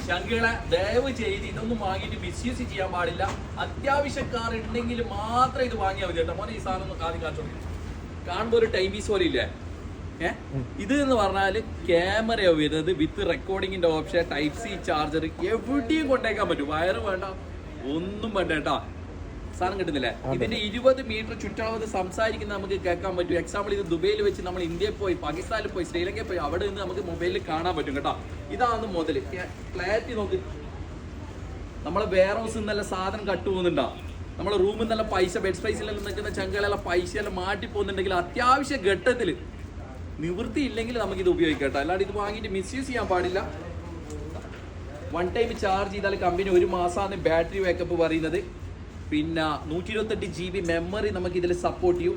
ചങ്കുകളെ ദയവ് ചെയ്ത് ഇതൊന്നും വാങ്ങിയിട്ട് മിസ്യൂസ് ചെയ്യാൻ പാടില്ല. അത്യാവശ്യക്കാർ ഉണ്ടെങ്കിൽ മാത്രം ഇത് വാങ്ങിയാൽ മതി കേട്ടോ. മോനെ ഈ സാധനം ഒന്ന് ആദ്യം കാണിച്ചോ. കാണുമ്പോൾ ഒരു ടൈം പീസ് പോലെ ഇല്ലേ? ഇത് എന്ന് പറഞ്ഞാൽ ക്യാമറയോ വരുന്നത് വിത്ത് റെക്കോർഡിങ്ങിന്റെ ഓപ്ഷൻ, ടൈപ്പ് സി ചാർജർ, എവിടെയും കൊണ്ടേക്കാൻ പറ്റും. വയറ് വേണ്ട, ഒന്നും വേണ്ട കേട്ടാ. സാധനം കിട്ടുന്നില്ലേ? ഇതിന്റെ 20 മീറ്റർ ചുറ്റളവ് സംസാരിക്കുന്നത് നമുക്ക് കേൾക്കാൻ പറ്റും. എക്സാമ്പിൾ ഇത് ദുബൈയിൽ വെച്ച് നമ്മൾ ഇന്ത്യയിൽ പോയി, പാകിസ്ഥാനിൽ പോയി, ശ്രീലങ്കയിൽ പോയി, അവിടെ നിന്ന് നമുക്ക് മൊബൈലിൽ കാണാൻ പറ്റും കേട്ടോ. ഇതാണ് മുതൽ. ക്ലാരിറ്റി നോക്ക്. നമ്മളെ വെയർ ഹൗസിൽ നിന്നല്ല സാധനം കട്ടു പോകുന്നുണ്ടോ? നമ്മളെ റൂമിൽ നിന്നല്ല പൈസ, ബെഡ് സ്പേസിലെല്ലാം നിൽക്കുന്ന ചങ്കുകളെല്ലാം പൈസയെല്ലാം മാറ്റി പോകുന്നുണ്ടെങ്കിൽ അത്യാവശ്യ ഘട്ടത്തിൽ നിവൃത്തി ഇല്ലെങ്കിൽ നമുക്കിത് ഉപയോഗിക്കാം കേട്ടോ. അല്ലാണ്ട് ഇത് വാങ്ങിയിട്ട് മിസ്യൂസ് ചെയ്യാൻ പാടില്ല. 1 ടൈം ചാർജ് ചെയ്താൽ കമ്പനി 1 മാസമാണ് ബാറ്ററി ബാക്കപ്പ് പറയുന്നത്. പിന്നെ 128 GB മെമ്മറി നമുക്ക് ഇതിൽ സപ്പോർട്ട് ചെയ്യും.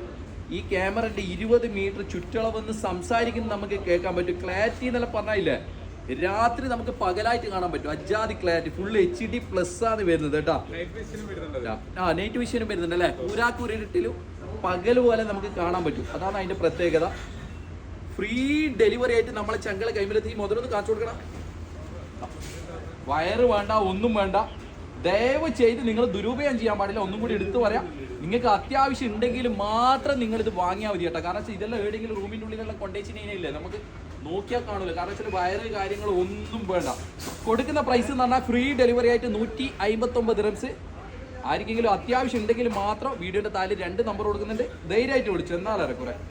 ഈ ക്യാമറയുടെ 20 മീറ്റർ ചുറ്റളവെന്ന് സംസാരിക്കുന്നത് നമുക്ക് കേൾക്കാൻ പറ്റും. ക്ലാരിറ്റി എന്നെല്ലാം പറഞ്ഞില്ലേ, രാത്രി നമുക്ക് പകലായിട്ട് കാണാൻ പറ്റും. അജാതി ക്ലാരിറ്റി, ഫുൾ HD+ ആണ് വരുന്നത് കേട്ടോ. നൈറ്റ് വിഷനും വരുന്നുണ്ട് അല്ലേ? ഊരാക്കൂരിട്ടിലും പകൽ പോലെ നമുക്ക് കാണാൻ പറ്റും. അതാണ് അതിന്റെ പ്രത്യേകത. ഫ്രീ ഡെലിവറി ആയിട്ട് നമ്മളെ ചങ്കളെ കൈമിലെത്തി. മുതലൊന്ന് കാണിച്ചു കൊടുക്കണം. വയറ് വേണ്ട, ഒന്നും വേണ്ട. ദയവ് ചെയ്ത് നിങ്ങൾ ദുരുപയോഗം ചെയ്യാൻ പാടില്ല. ഒന്നും കൂടി എടുത്തു പറയാം, നിങ്ങൾക്ക് അത്യാവശ്യം ഉണ്ടെങ്കിൽ മാത്രം നിങ്ങൾ ഇത് വാങ്ങിയാൽ മതി കേട്ടോ. കാരണം ഇതെല്ലാം എവിടെയെങ്കിലും റൂമിൻ്റെ ഉള്ളിലെല്ലാം കൊണ്ടേച്ചില്ലേ നമുക്ക് നോക്കിയാൽ കാണൂല. കാരണം വെച്ചാൽ വയറ് കാര്യങ്ങൾ ഒന്നും വേണ്ട. കൊടുക്കുന്ന പ്രൈസ് എന്ന് പറഞ്ഞാൽ ഫ്രീ ഡെലിവറി ആയിട്ട് 159 ദിർഹംസ്. ആർക്കെങ്കിലും അത്യാവശ്യം ഉണ്ടെങ്കിൽ മാത്രം വീഡിയോയുടെ താഴെ 2 നമ്പർ കൊടുക്കുന്നുണ്ട്. ധൈര്യമായിട്ട് വിളിച്ചു എന്നാലേ കുറെ